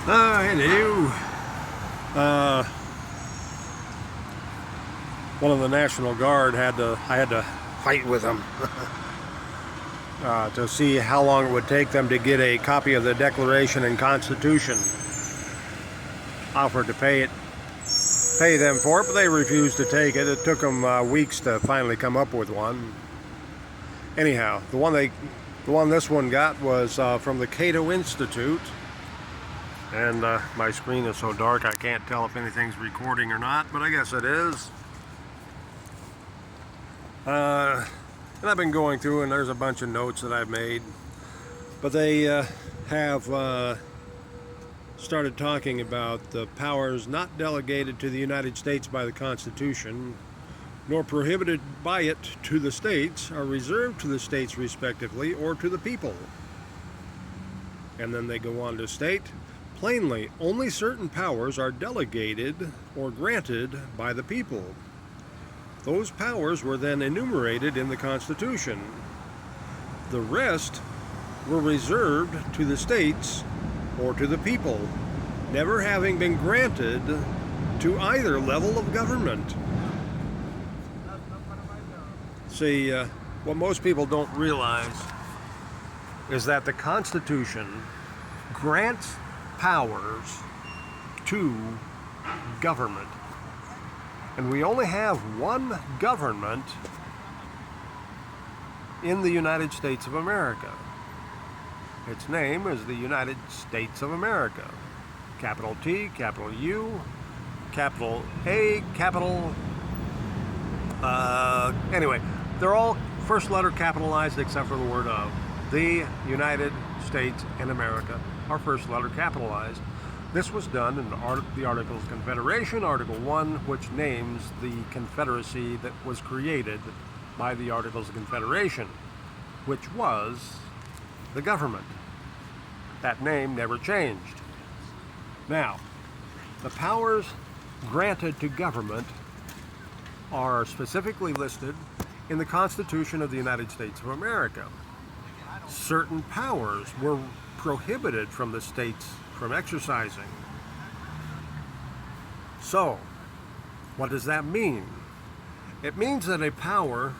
Hello. Uh, One of the National Guard I had to fight with them to see how long it would take them to get a copy of the Declaration and Constitution. Offered to pay them for it, but they refused to take it. It took them weeks to finally come up with one. Anyhow, the one this one got was from the Cato Institute. And my screen is so dark I can't tell if anything's recording or not, but I guess it is. And I've been going through, and there's a bunch of notes that I've made. But they have started talking about the powers not delegated to the United States by the Constitution, nor prohibited by it to the states, are reserved to the states respectively, or to the people. And then they go on to state, plainly, only certain powers are delegated or granted by the people. Those powers were then enumerated in the Constitution. The rest were reserved to the states or to the people, never having been granted to either level of government. See, what most people don't realize is that the Constitution grants powers to government. And we only have one government in the United States of America. Its name is the United States of America. Capital T, capital U, capital A, capital... anyway, they're all first letter capitalized except for the word of. The United States and America are first letter capitalized. This was done in the Articles of Confederation, Article 1, which names the Confederacy that was created by the Articles of Confederation, which was the government. That name never changed. Now, the powers granted to government are specifically listed in the Constitution of the United States of America. Certain powers were prohibited from the states from exercising. So, what does that mean? It means that a power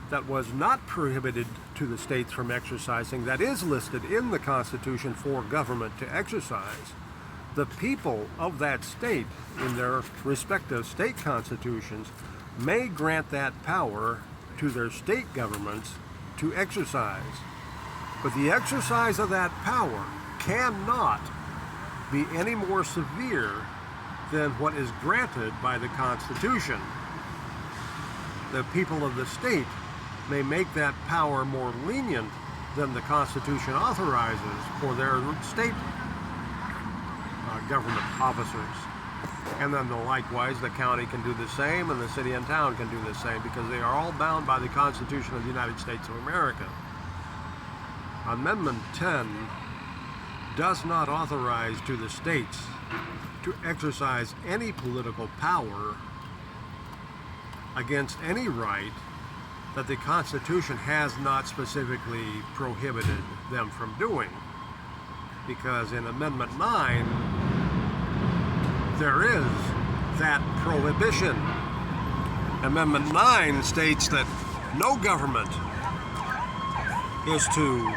that was not prohibited to the states from exercising, that is listed in the Constitution for government to exercise, the people of that state, in their respective state constitutions, may grant that power to their state governments to exercise. But the exercise of that power cannot be any more severe than what is granted by the Constitution. The people of the state may make that power more lenient than the Constitution authorizes for their state government officers. And then likewise, the county can do the same, and the city and town can do the same, because they are all bound by the Constitution of the United States of America. Amendment 10 does not authorize to the states to exercise any political power against any right that the Constitution has not specifically prohibited them from doing. Because in Amendment 9, there is that prohibition. Amendment 9 states that no government is to...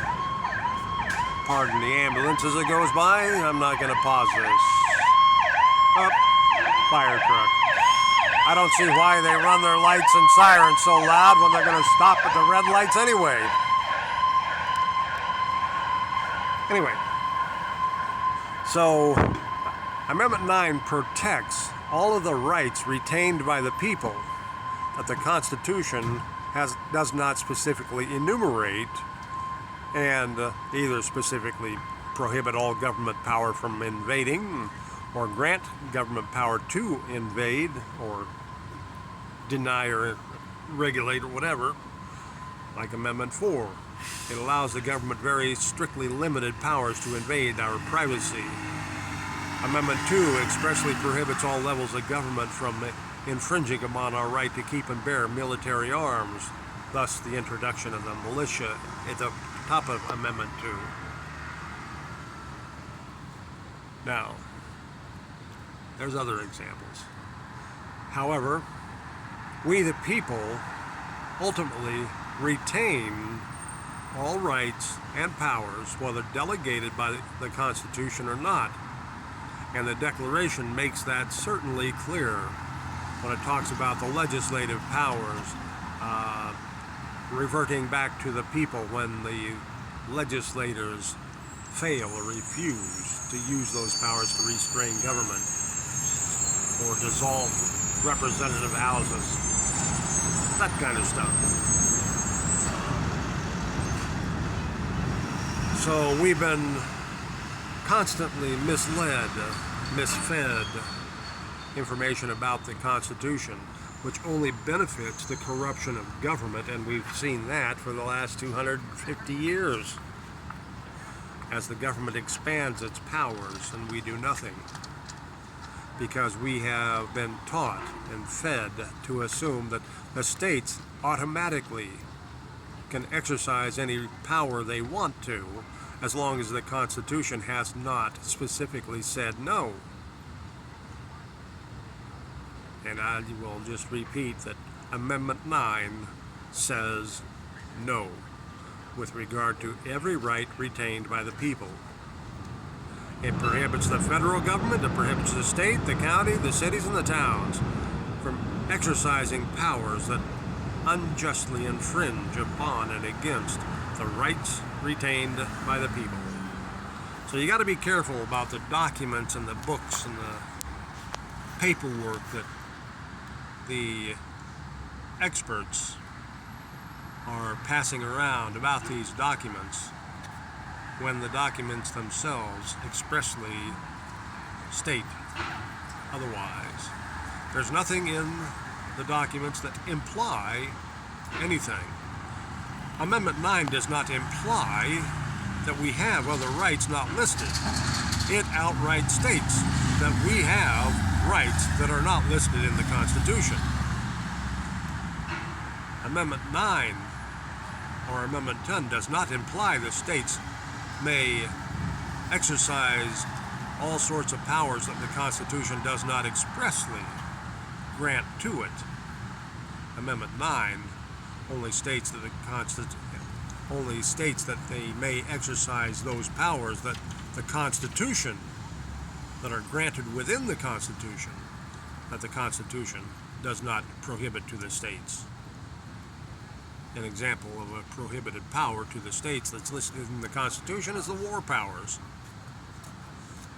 Pardon the ambulance as it goes by. I'm not going to pause this. Oh, fire truck. I don't see why they run their lights and sirens so loud when they're going to stop at the red lights anyway. Anyway, so Amendment 9 protects all of the rights retained by the people that the Constitution does not specifically enumerate, and either specifically prohibit all government power from invading, or grant government power to invade, or deny or regulate or whatever, like Amendment 4. It allows the government very strictly limited powers to invade our privacy. Amendment 2 expressly prohibits all levels of government from infringing upon our right to keep and bear military arms, thus the introduction of the militia at the top of Amendment 2. Now, there's other examples. However, we the people ultimately retain all rights and powers, whether delegated by the Constitution or not. And the Declaration makes that certainly clear when it talks about the legislative powers reverting back to the people when the legislators fail or refuse to use those powers to restrain government or dissolve representative houses, that kind of stuff. So we've been constantly misled, misfed information about the Constitution, which only benefits the corruption of government, and we've seen that for the last 250 years as the government expands its powers and we do nothing, because we have been taught and fed to assume that the states automatically can exercise any power they want to, as long as the Constitution has not specifically said no. And I will just repeat that Amendment 9 says no with regard to every right retained by the people. It prohibits the federal government, it prohibits the state, the county, the cities, and the towns from exercising powers that unjustly infringe upon and against the rights retained by the people. So you got to be careful about the documents and the books and the paperwork that the experts are passing around about these documents, when the documents themselves expressly state otherwise. There's nothing in the documents that imply anything. Amendment 9 does not imply that we have other rights not listed. It outright states that we have rights that are not listed in the Constitution. Amendment 9 or Amendment 10 does not imply the states may exercise all sorts of powers that the Constitution does not expressly grant to it. Amendment 9 only states that they may exercise those powers that the Constitution, that are granted within the Constitution, that the Constitution does not prohibit to the states. An example of a prohibited power to the states that's listed in the Constitution is the war powers.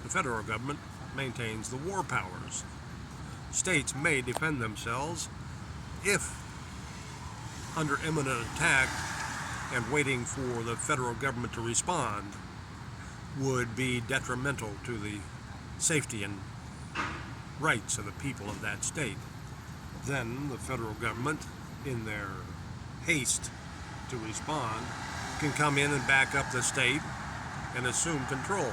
The federal government maintains the war powers. States may defend themselves if, under imminent attack and waiting for the federal government to respond, would be detrimental to the safety and rights of the people of that state. Then the federal government, in their haste to respond, can come in and back up the state and assume control.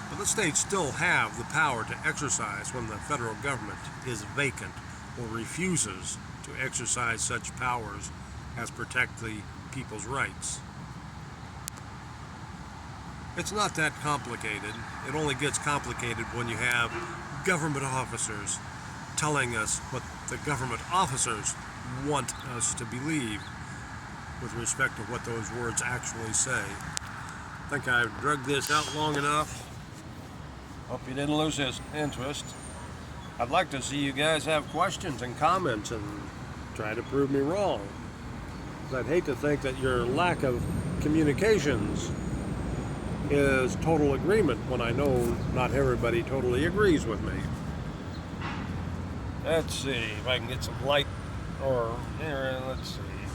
But the states still have the power to exercise when the federal government is vacant or refuses to exercise such powers as protect the people's rights. It's not that complicated. It only gets complicated when you have government officers telling us what the government officers want us to believe with respect to what those words actually say. I think I've dragged this out long enough. Hope you didn't lose his interest. I'd like to see you guys have questions and comments and try to prove me wrong. 'Cause I'd hate to think that your lack of communications is total agreement when I know not everybody totally agrees with me. Let's see if I can get some light, or here, let's see.